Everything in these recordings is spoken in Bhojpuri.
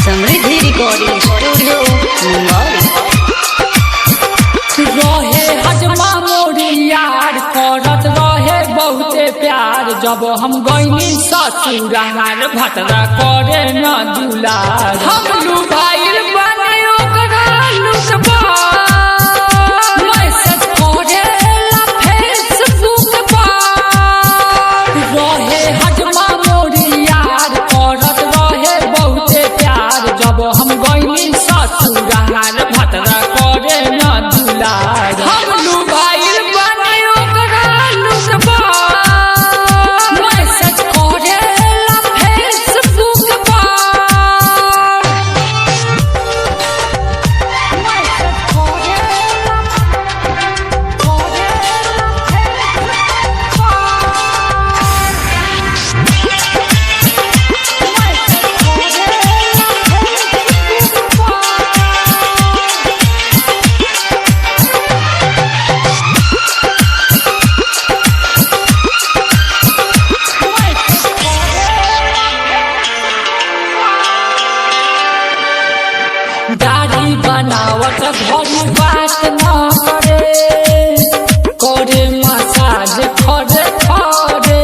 समृद्धि रिकॉर्डिंग स्टूडियो मुंबई। रहे हजमा मोरी यार करत रहे बहुते प्यार, जब हम गईनी ससुराल भतरा करे न दुलार। हम लुभाइल बने ओकरा लुटबा, मैसेज करेला फेसबुक पर। रहे हजमा मोरी यार करत रहे बहुते प्यार, जब हम गईनी ससुराल भतरा करे न दुलार। हम लुभाइल बने ओकरा लुटबा, मैसेज करेला फेसबुक पर। दाढ़ी बनावत घरी बात न करे, करे मसाज खड़े खड़े।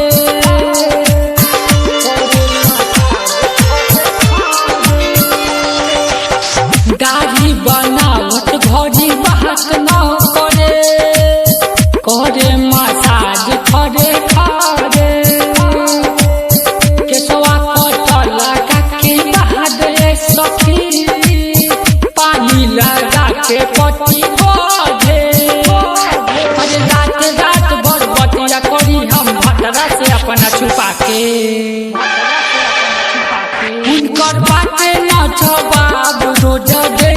दाढ़ी बनावत घरी बात न करे, करे मसाज खड़े खड़े। केसवा कटला काके बाद सखी, पानी लगा के पट्टी बजे। अरे रात रात भर बतिया करी हम भतरा से अपना छुपा के। उनकर बातें न जवाब रोज दे